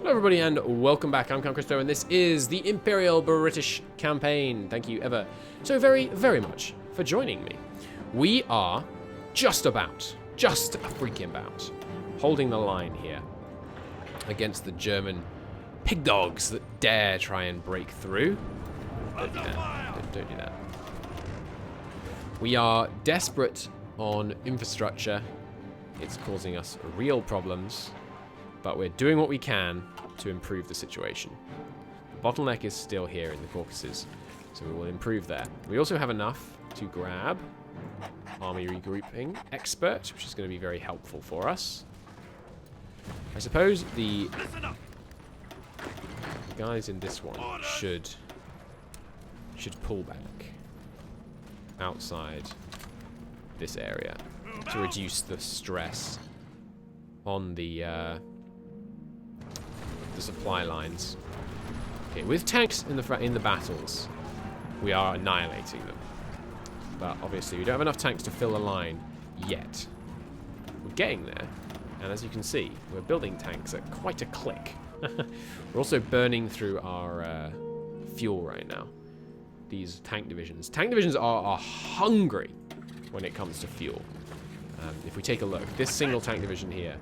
Hello everybody and welcome back. I'm Christo and this is the Imperial British campaign. Thank you ever so very, very much for joining me. We are just a freaking about, holding the line here against the German pig dogs that dare try and break through. Don't do that. Don't do that. We are desperate on infrastructure. It's causing us real problems, but we're doing what we can to improve the situation. The bottleneck is still here in the Caucasus, so we will improve there. We also have enough to grab army regrouping expert, which is going to be very helpful for us. I suppose the guys in this one should pull back outside this area to reduce the stress on the supply lines. Okay, with tanks in the battles, we are annihilating them. But obviously, we don't have enough tanks to fill the line yet. We're getting there, and as you can see, we're building tanks at quite a click. We're also burning through our fuel right now. These tank divisions. Tank divisions are hungry when it comes to fuel. If we take a look, this single tank division here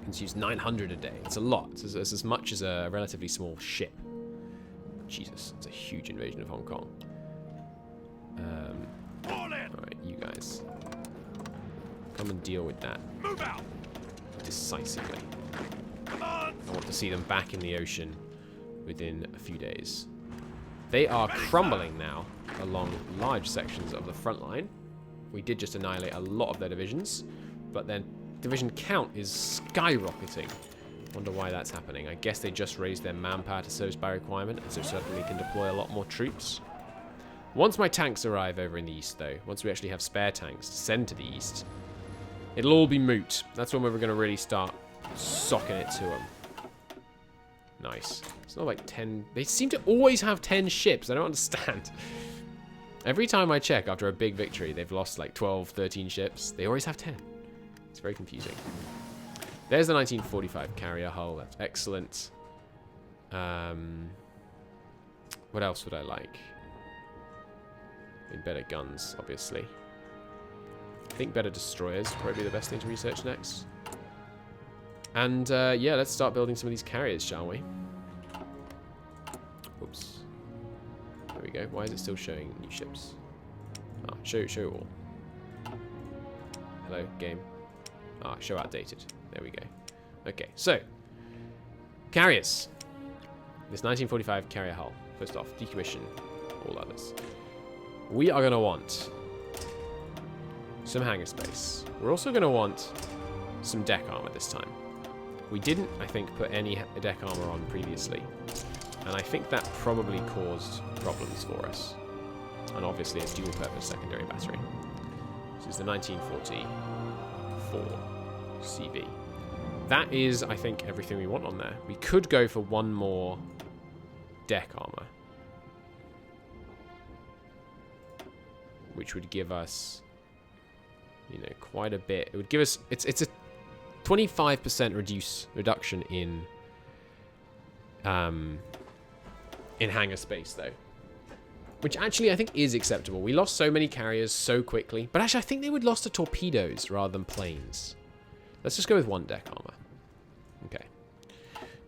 consumes 900 a day. It's a lot. It's as much as a relatively small ship. Jesus, it's a huge invasion of Hong Kong. Alright, you guys. Come and deal with that. Move out decisively. I want to see them back in the ocean within a few days. They are crumbling now along large sections of the front line. We did just annihilate a lot of their divisions, but then division count is skyrocketing. Wonder why that's happening. I guess they just raised their manpower to service by requirement, and so certainly can deploy a lot more troops. Once my tanks arrive over in the east, though, once we actually have spare tanks to send to the east, it'll all be moot. That's when we're going to really start socking it to them. Nice. It's not like 10... They seem to always have 10 ships. I don't understand. Every time I check after a big victory, they've lost like 12, 13 ships. They always have 10. It's very confusing. There's the 1945 carrier hull. That's excellent. What else would I like? Better guns, obviously. I think better destroyers would probably be the best thing to research next. And yeah, let's start building some of these carriers, shall we? Oops. There we go. Why is it still showing new ships? Ah, show all. Hello, game. Ah, show outdated. There we go. Okay, so carriers. This 1945 carrier hull. First off, decommission all others. We are going to want some hangar space. We're also going to want some deck armor this time. We didn't, I think, put any deck armor on previously, and I think that probably caused problems for us. And obviously a dual-purpose secondary battery. This is the 1944 CB. That is, I think, everything we want on there. We could go for one more deck armor, which would give us, you know, quite a bit. It would give us, it's a 25% reduction in hangar space, though, which actually I think is acceptable. We lost so many carriers so quickly, but actually I think they would lost to torpedoes rather than planes. Let's just go with one deck armor. Okay.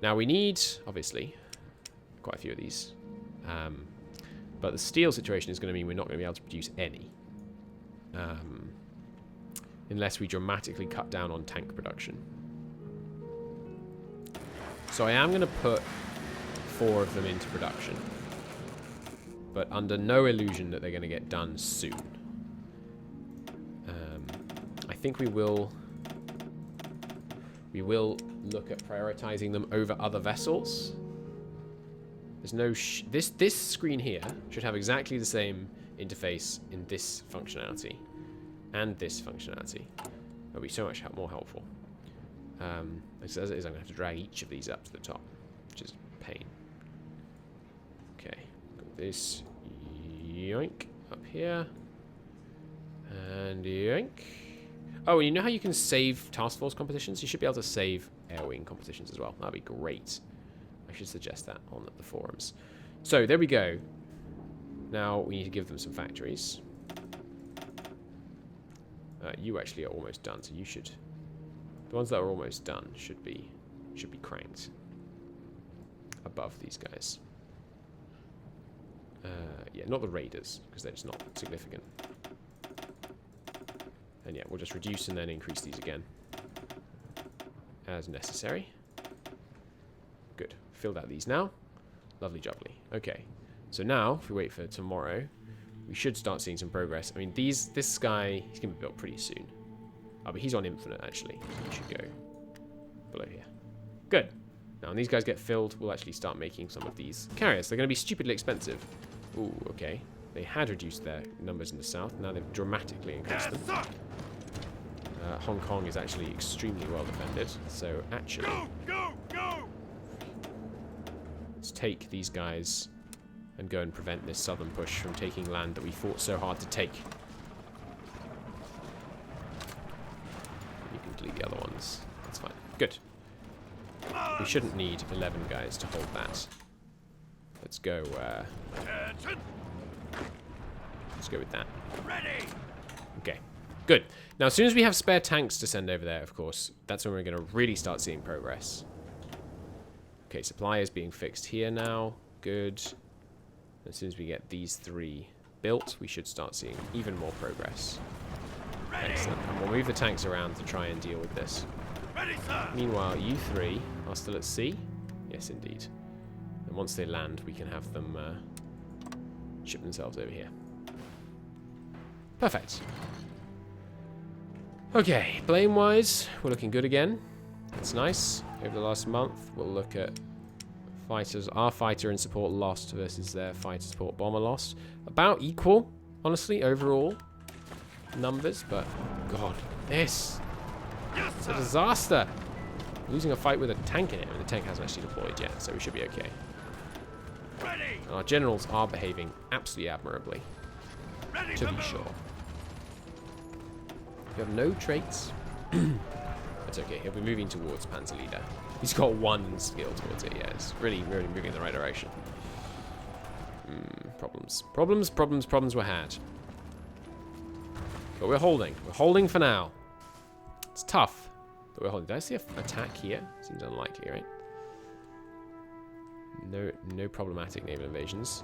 Now we need, obviously, quite a few of these. But the steel situation is going to mean we're not going to be able to produce any. Unless we dramatically cut down on tank production. So I am going to put 4 of them into production. But under no illusion that they're going to get done soon. I think we will look at prioritizing them over other vessels. There's no this screen here should have exactly the same interface in this functionality and this functionality. That'll be so much more helpful. As it is, I'm going to have to drag each of these up to the top, which is a pain. Okay, got this yoink up here, and yoink. Oh, and you know how you can save task force competitions? You should be able to save air wing competitions as well. That'd be great. I should suggest that on the forums. So there we go. Now we need to give them some factories. You actually are almost done, so you should. The ones that are almost done should be cranked above these guys. Yeah, not the raiders, because they're just not significant. And yeah, we'll just reduce and then increase these again as necessary. Good. Filled out these now. Lovely jubbly. Okay. So now, if we wait for tomorrow, we should start seeing some progress. I mean, this guy, he's going to be built pretty soon. Oh, but he's on infinite, actually. So he should go below here. Good. Now, when these guys get filled, we'll actually start making some of these carriers. They're going to be stupidly expensive. Ooh, okay. They had reduced their numbers in the south. Now they've dramatically increased them. Hong Kong is actually extremely well defended. So, actually, let's take these guys and go and prevent this southern push from taking land that we fought so hard to take. You can delete the other ones. That's fine. Good. We shouldn't need 11 guys to hold that. Let's go. Let's go with that. Ready. Okay. Good. Now, as soon as we have spare tanks to send over there, of course, that's when we're going to really start seeing progress. Okay, supply is being fixed here now. Good. As soon as we get these 3 built, we should start seeing even more progress. Ready. Excellent. And we'll move the tanks around to try and deal with this. Ready, sir. Meanwhile, you 3 are still at sea. Yes, indeed. And once they land, we can have them ship themselves over here. Perfect. Okay, blame-wise, we're looking good again. That's nice. Over the last month, we'll look at fighters. Our fighter and support lost versus their fighter support bomber lost. About equal, honestly, overall numbers. But, God, this is a disaster. Losing a fight with a tank in it. I mean, the tank hasn't actually deployed yet, so we should be okay. Ready. And our generals are behaving absolutely admirably, Ready to be move. sure. You have no traits. That's okay. He'll be moving towards Panzer Leader. He's got 1 skill towards it. Yeah, it's really, really moving in the right direction. Problems were had. But we're holding. We're holding for now. It's tough, but we're holding. Did I see an attack here? Seems unlikely, right? No problematic naval invasions.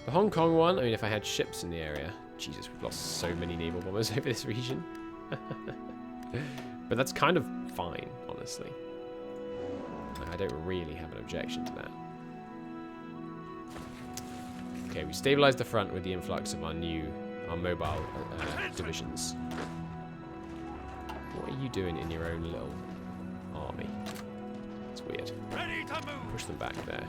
The Hong Kong one, I mean, if I had ships in the area... Jesus, we've lost so many naval bombers over this region. But that's kind of fine, honestly. I don't really have an objection to that. Okay, we stabilized the front with the influx of our mobile divisions. What are you doing in your own little army? It's weird. Ready to move. Push them back there.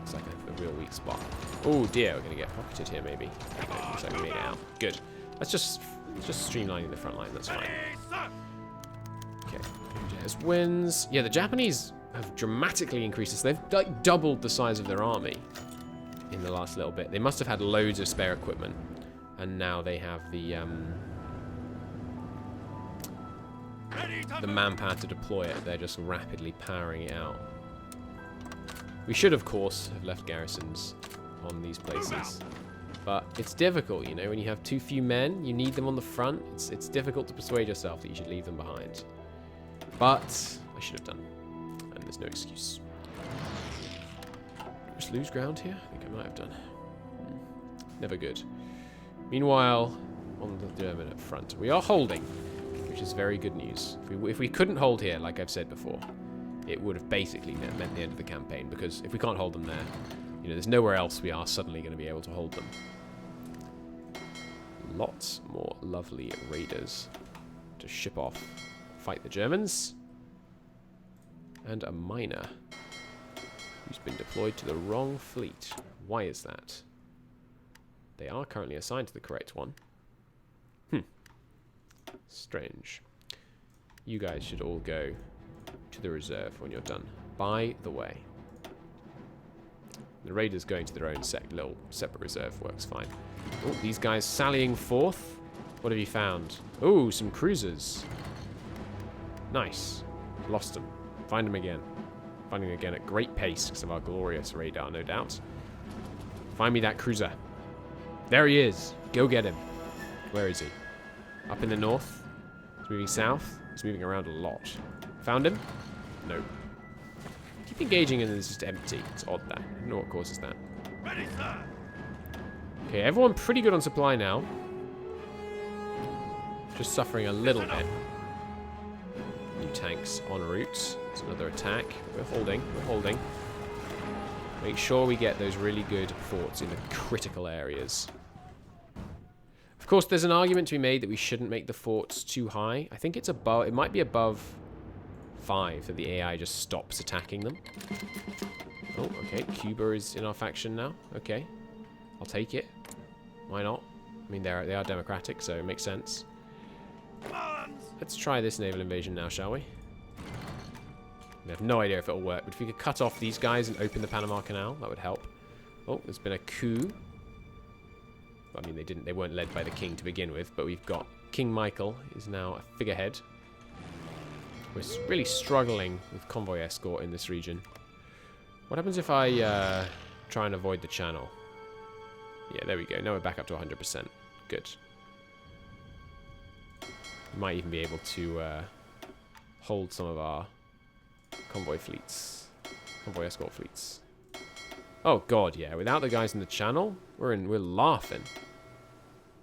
It's like a real weak spot. Oh dear, we're gonna get pocketed here maybe. Okay, looks like we made it out. Good. That's just streamlining the front line. That's fine. Ready, sir. Okay. Jazz wins. Yeah, the Japanese have dramatically increased this. They've like doubled the size of their army in the last little bit. They must have had loads of spare equipment, and now they have the manpower to deploy it. They're just rapidly powering it out. We should, of course, have left garrisons on these places. But it's difficult, you know, when you have too few men, you need them on the front. It's difficult to persuade yourself that you should leave them behind. But I should have done. And there's no excuse. Just lose ground here? I think I might have done. Never good. Meanwhile, on the German at front, we are holding, which is very good news. If we couldn't hold here, like I've said before, it would have basically meant the end of the campaign, because if we can't hold them there, you know, there's nowhere else we are suddenly going to be able to hold them. Lots more lovely raiders to ship off, fight the Germans, and a miner who's been deployed to the wrong fleet. Why is that? They are currently assigned to the correct one. Strange. You guys should all go to the reserve when you're done. By the way, the raiders going to their own little separate reserve works fine. Oh, these guys sallying forth. What have you found? Oh, some cruisers. Nice. Lost them. Find him again. Finding him again at great pace because of our glorious radar, no doubt. Find me that cruiser. There he is. Go get him. Where is he? Up in the north. He's moving south. He's moving around a lot. Found him? No. Keep engaging and it's just empty. It's odd that. I don't know what causes that. Ready, sir. Okay, everyone pretty good on supply now. Just suffering a little bit. New tanks en route. There's another attack. We're holding. We're holding. Make sure we get those really good forts in the critical areas. Of course, there's an argument to be made that we shouldn't make the forts too high. I think it's above. It might be above 5 that the AI just stops attacking them. Oh, okay. Cuba is in our faction now. Okay. I'll take it. Why not? I mean, they are democratic, so it makes sense. Let's try this naval invasion now, shall we? I have no idea if it'll work, but if we could cut off these guys and open the Panama Canal, that would help. Oh, there's been a coup. I mean, they weren't led by the king to begin with, but we've got King Michael is now a figurehead. We're really struggling with convoy escort in this region. What happens if I try and avoid the channel? Yeah, there we go. Now we're back up to 100%. Good. We might even be able to hold some of our convoy fleets. Convoy escort fleets. Oh god, yeah. Without the guys in the channel, we're laughing.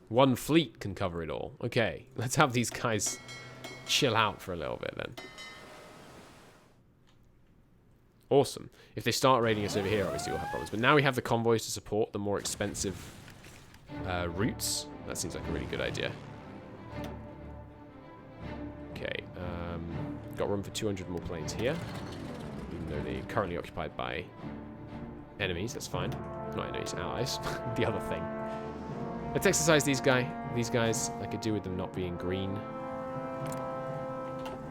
One fleet can cover it all. Okay, let's have these guys chill out for a little bit then. Awesome. If they start raiding us over here, obviously we'll have problems. But now we have the convoys to support the more expensive routes. That seems like a really good idea. Okay, got room for 200 more planes here. Even though they're currently occupied by enemies, that's fine. Not enemies, allies. The other thing. Let's exercise these guys. I could do with them not being green.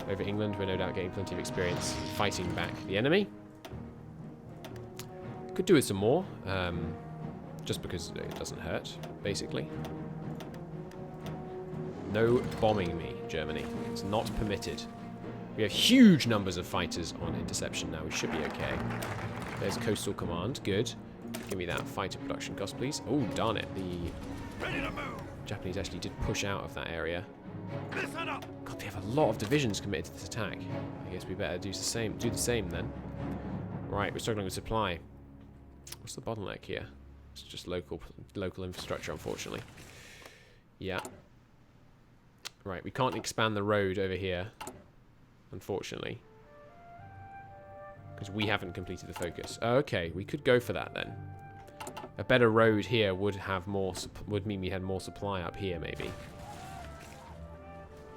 Over England, we're no doubt getting plenty of experience fighting back the enemy. Could do with some more, just because it doesn't hurt, basically. No bombing me, Germany. It's not permitted. We have huge numbers of fighters on interception now. We should be okay. There's Coastal Command. Good. Give me that fighter production cost, please. Oh, darn it. The Japanese actually did push out of that area. God, they have a lot of divisions committed to this attack. I guess we better do the same then. Right, we're struggling with supply. What's the bottleneck here? It's just local infrastructure, unfortunately. Yeah. Right, we can't expand the road over here, unfortunately, because we haven't completed the focus. Oh, okay, we could go for that then. A better road here would have more. Would mean we had more supply up here, maybe.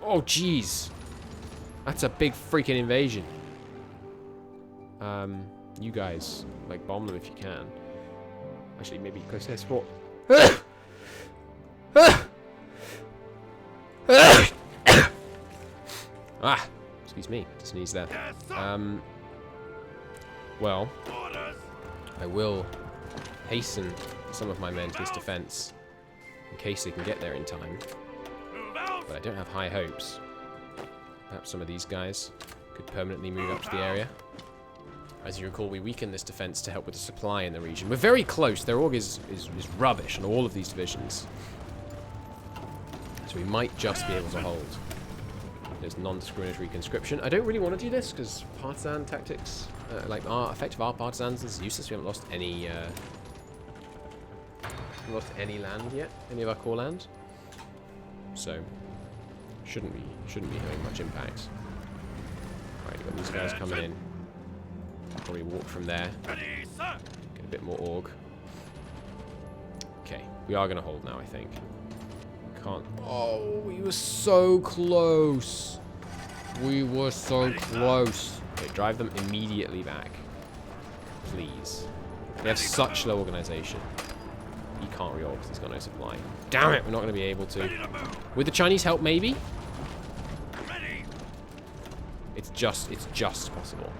Oh, jeez, that's a big freaking invasion. You guys, like, bomb them if you can. Actually, maybe close air support. Ah, excuse me, just sneeze there. Well, I will hasten some of my men to this defense in case they can get there in time. But I don't have high hopes. Perhaps some of these guys could permanently move up to the area. As you recall, we weakened this defense to help with the supply in the region. We're very close. Their org is rubbish on all of these divisions. So we might just be able to hold. There's non-discriminatory conscription. I don't really want to do this because partisan tactics, like our effect of our partisans is useless. We haven't lost any land yet, any of our core land. So shouldn't be having much impact. Right, got these guys coming in. Probably walk from there. Get a bit more org. Okay, we are going to hold now, I think. Can't. Oh, we were so close. We were so close. Okay, drive them immediately back. Please. They have such low organization. He can't reorg because he's got no supply. Damn it, we're not going to be able to. With the Chinese help, maybe? It's just possible.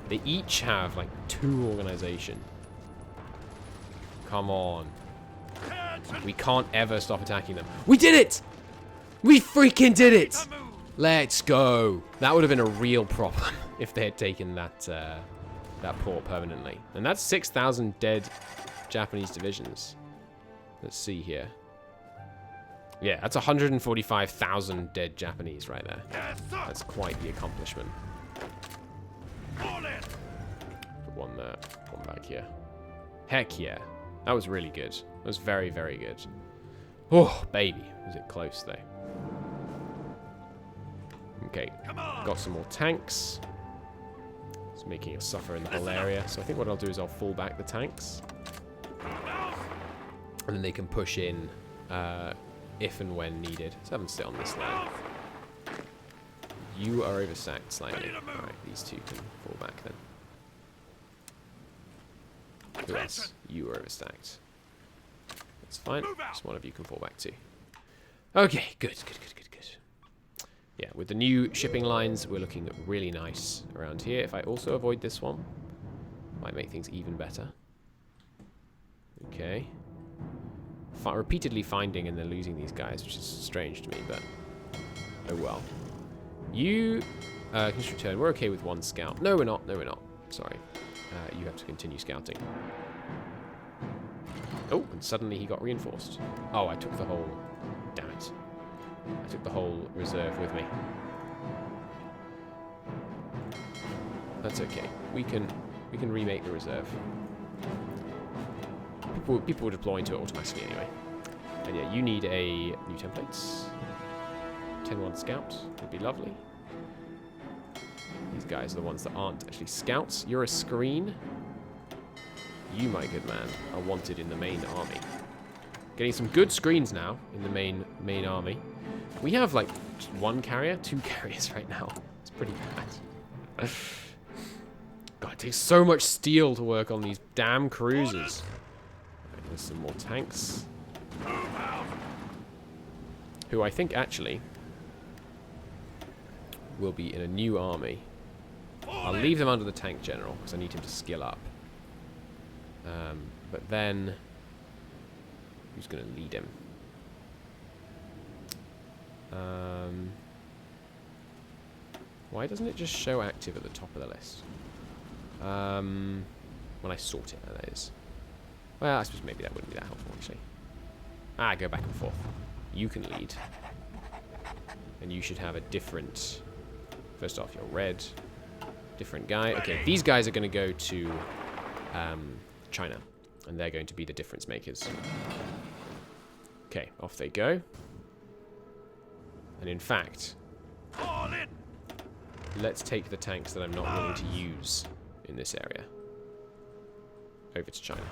They each have, like, 2 organization. Come on. We can't ever stop attacking them. We did it! We freaking did it! Let's go. That would have been a real problem if they had taken that that port permanently. And that's 6,000 dead Japanese divisions. Let's see here. Yeah, that's 145,000 dead Japanese right there. Yes, sir. That's quite the accomplishment. All in. Put one back here. Heck yeah. That was really good. That was very, very good. Oh, baby. Was it close, though? Okay. Come on. Got some more tanks. It's making us suffer in the whole area. So I think what I'll do is I'll fall back the tanks. And then they can push in if and when needed. Let's have them sit on this line. You are overstacked slightly. Alright, these two can fall back then. Who else? You are overstacked. That's fine. Just one of you can fall back too. Okay, good. Yeah, with the new shipping lines, we're looking really nice around here. If I also avoid this one, might make things even better. Okay. Repeatedly finding and then losing these guys, which is strange to me, but oh well. You can just return. We're okay with one scout. No, we're not. Sorry. You have to continue scouting. Oh, and suddenly he got reinforced. Oh, I took the whole... Damn it. I took the whole reserve with me. That's okay. We can remake the reserve. People will deploy into it automatically anyway. And yeah, you need a new templates. 10-1 scout would be lovely. These guys are the ones that aren't actually scouts. You're a screen. You, my good man, are wanted in the main army. Getting some good screens now in the main army. We have like just one carrier, 2 carriers right now. It's pretty bad. God, it takes so much steel to work on these damn cruisers. Right, there's some more tanks. Who I think actually will be in a new army. I'll leave them under the tank general because I need him to skill up. But then, who's going to lead him? Why doesn't it just show active at the top of the list? When I sort it, that is. Well, I suppose maybe that wouldn't be that helpful, actually. Go back and forth. You can lead. And you should have a different... First off, you're red. Different guy. Okay, these guys are going to go to China. And they're going to be the difference makers. Okay, off they go. And in fact, let's take the tanks that I'm not willing to use in this area over to China.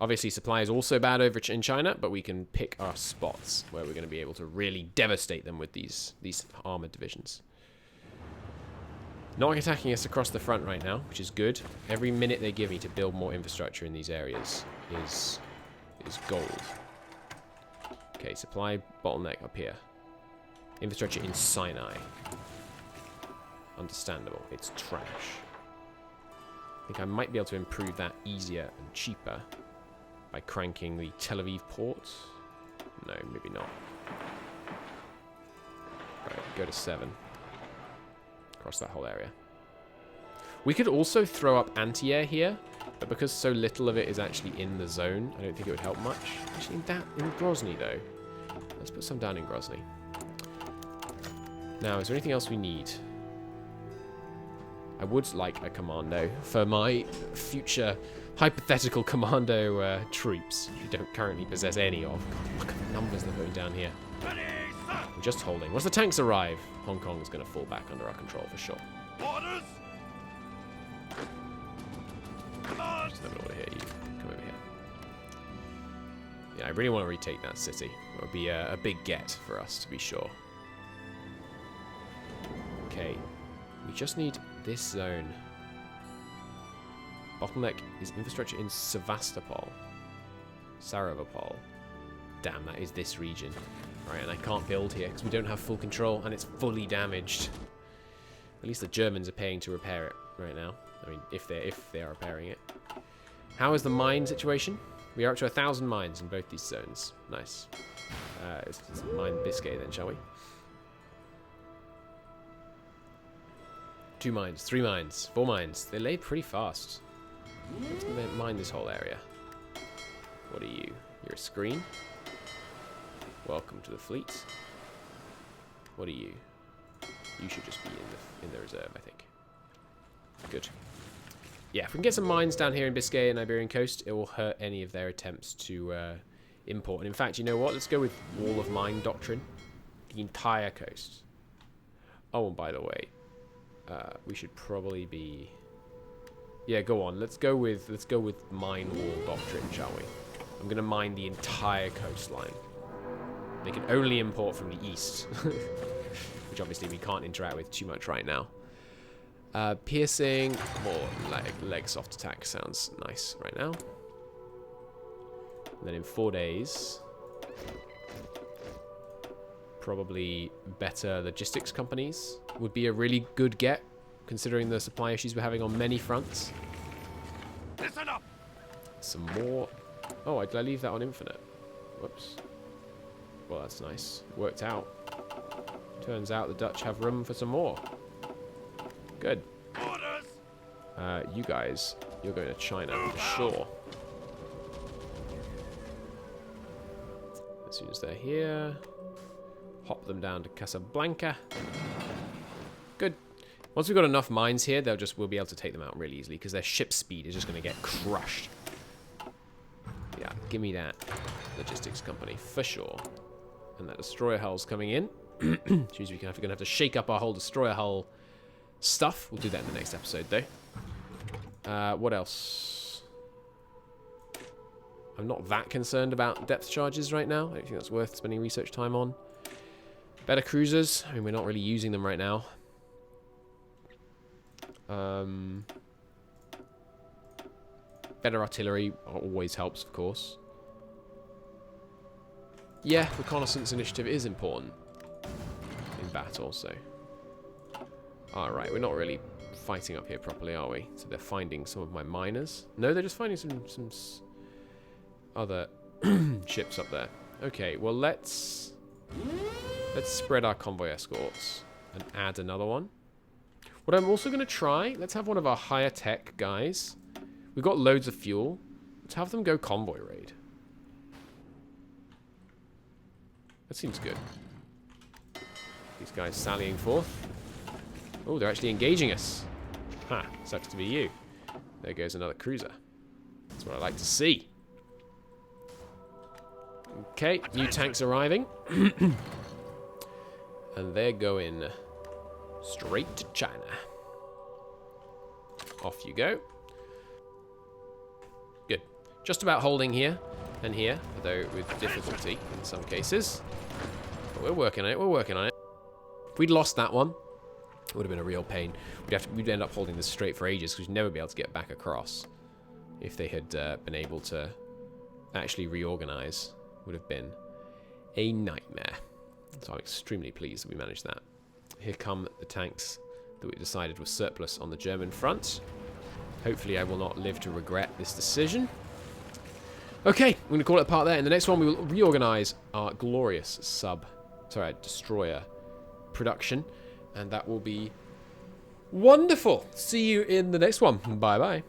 Obviously, supply is also bad over in China, but we can pick our spots where we're going to be able to really devastate them with these armored divisions. Not attacking us across the front right now, which is good. Every minute they give me to build more infrastructure in these areas is gold. Okay, supply bottleneck up here. Infrastructure in Sinai. Understandable. It's trash. I think I might be able to improve that easier and cheaper by cranking the Tel Aviv port. No, maybe not. Alright, go to 7. Across that whole area. We could also throw up anti-air here, but because so little of it is actually in the zone, I don't think it would help much. Actually, in Grozny, though. Let's put some down in Grozny. Now, is there anything else we need? I would like a commando for my future hypothetical commando troops, which we don't currently possess any of. Look at the numbers they're putting down here. We're just holding. Once the tanks arrive, Hong Kong is going to fall back under our control for sure. Orders. Just let me order here. You come over here. Yeah, I really want to retake that city. It would be a big get for us, to be sure. Okay. We just need this zone. Bottleneck is infrastructure in Sevastopol. Saravopol. Damn, that is this region. Right, and I can't build here because we don't have full control and it's fully damaged. At least the Germans are paying to repair it right now. I mean, if they are repairing it. How is the mine situation? We are up to 1,000 mines in both these zones. Nice. Let's mine Biscay then, shall we? 2 mines, 3 mines, 4 mines. They lay pretty fast. Let's mine this whole area. What are you? You're a screen. Welcome to the fleet. What are you? You should just be in the reserve, I think. Good. Yeah, if we can get some mines down here in Biscay and Iberian coast, it will hurt any of their attempts to import. And in fact, you know what? Let's go with wall of mine doctrine. The entire coast. Oh, and by the way, we should probably be. Yeah, go on. Let's go with mine wall doctrine, shall we? I'm gonna mine the entire coastline. They can only import from the east, which obviously we can't interact with too much right now. Piercing, more leg soft attack sounds nice right now. And then in 4 days, probably better logistics companies would be a really good get, considering the supply issues we're having on many fronts. Listen up. Some more. Oh, did I leave that on infinite? Whoops. Well, that's nice. Worked out. Turns out the Dutch have room for some more. Good. Orders. You guys, you're going to China for sure. As soon as they're here, hop them down to Casablanca. Good. Once we've got enough mines here, we'll be able to take them out really easily because their ship speed is just going to get crushed. Yeah, give me that logistics company for sure. And that destroyer hull's coming in. Which means we're going to have to shake up our whole destroyer hull stuff. We'll do that in the next episode, though. What else? I'm not that concerned about depth charges right now. I don't think that's worth spending research time on. Better cruisers. I mean, we're not really using them right now. Better artillery always helps, of course. Yeah, reconnaissance initiative is important in battle, so. Alright, we're not really fighting up here properly, are we? So they're finding some of my miners. No, they're just finding some other ships up there. Okay, well let's spread our convoy escorts and add another one. What I'm also going to try, let's have one of our higher tech guys. We've got loads of fuel. Let's have them go convoy raid. That seems good. These guys sallying forth. Oh, they're actually engaging us. Ha, sucks to be you. There goes another cruiser. That's what I like to see. Okay, new tanks arriving. And they're going straight to China. Off you go. Good. Just about holding here and here, though with difficulty in some cases. But we're working on it, we're working on it. If we'd lost that one, it would have been a real pain. We'd end up holding this straight for ages because we'd never be able to get back across. If they had been able to actually reorganize, would have been a nightmare. So I'm extremely pleased that we managed that. Here come the tanks that we decided were surplus on the German front. Hopefully I will not live to regret this decision. Okay, I'm going to call it a part there. In the next one, we will reorganize our glorious destroyer production. And that will be wonderful. See you in the next one. Bye-bye.